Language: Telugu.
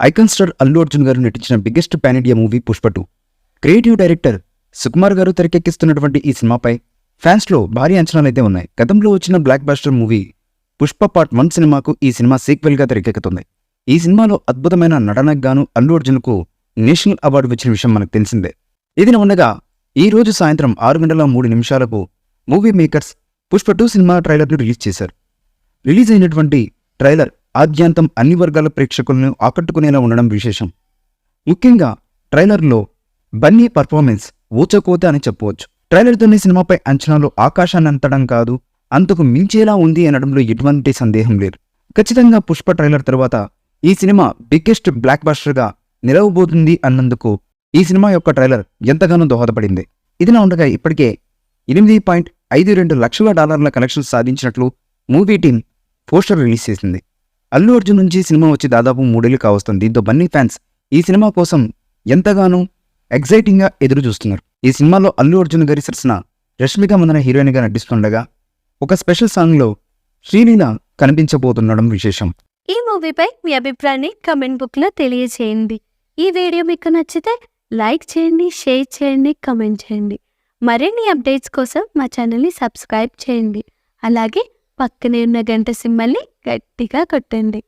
ఐకాన్ స్టార్ అల్లు అర్జున్ గారు నటించిన biggest pan India movie Pushpa 2. Creative director Sukumar గారు తెరకెక్కిస్తున్నటువంటి ఈ సినిమాపై ఫ్యాన్స్లో భారీ అంచనాలైతే ఉన్నాయి. గతంలో వచ్చిన block buster movie Pushpa part 1 సినిమాకు ఈ సినిమా సీక్వెల్గా తెరకెక్కుతుంది. ఈ సినిమాలో అద్భుతమైన నటనకు గాను అల్లు అర్జున్కు నేషనల్ అవార్డు వచ్చిన విషయం మనకు తెలిసిందే. ఇదిలా ఉండగా ఈ రోజు సాయంత్రం 6:03 మూవీ మేకర్స్ పుష్ప 2 సినిమా ట్రైలర్ను రిలీజ్ చేశారు. రిలీజ్ అయినటువంటి ట్రైలర్ ఆద్యాంతం అన్ని వర్గాల ప్రేక్షకులను ఆకట్టుకునేలా ఉండడం విశేషం. ముఖ్యంగా ట్రైలర్లో బన్నీ పర్ఫార్మెన్స్ ఊచకోత అని చెప్పవచ్చు. ట్రైలర్తోనే సినిమాపై అంచనాలు ఆకాశాన్ని అంతడం కాదు, అంతకు మించేలా ఉంది అనడంలో ఎటువంటి సందేహం లేదు. ఖచ్చితంగా పుష్ప ట్రైలర్ తర్వాత ఈ సినిమా బిగ్గెస్ట్ బ్లాక్ బస్టర్గా నిలవబోతుంది అన్నందుకు ఈ సినిమా యొక్క ట్రైలర్ ఎంతగానో దోహదపడింది. ఇదిలా ఉండగా ఇప్పటికే $8.52 లక్షల కలెక్షన్స్ సాధించినట్లు మూవీ టీం పోస్టర్ రిలీజ్ చేసింది. అల్లు అర్జున్ నుంచి సినిమా వచ్చి దాదాపు 3 ఏళ్లు కావస్తుంది. దీంతో బన్నీ ఫ్యాన్స్ ఈ సినిమా కోసం ఎంతగానో ఎగ్జైటింగ్గా ఎదురు చూస్తున్నారు. ఈ సినిమాలో అల్లు అర్జున్ గారి సరసన రష్మిక మందన హీరోయిన్గా నటిస్తుండగా ఒక స్పెషల్ సాంగ్లో శ్రీలీల కనిపించబోతుండడం విశేషం. ఈ మూవీపై మీ అభిప్రాయాన్ని కమెంట్ బుక్లో తెలియజేయండి. ఈ వీడియో మీకు నచ్చితే లైక్ చేయండి, షేర్ చేయండి, కమెంట్ చేయండి. మరిన్ని అప్డేట్స్ కోసం మా ఛానల్ని సబ్స్క్రైబ్ చేయండి. అలాగే పక్కనే ఉన్న గంట సింబల్ని గట్టిగా కొట్టండి.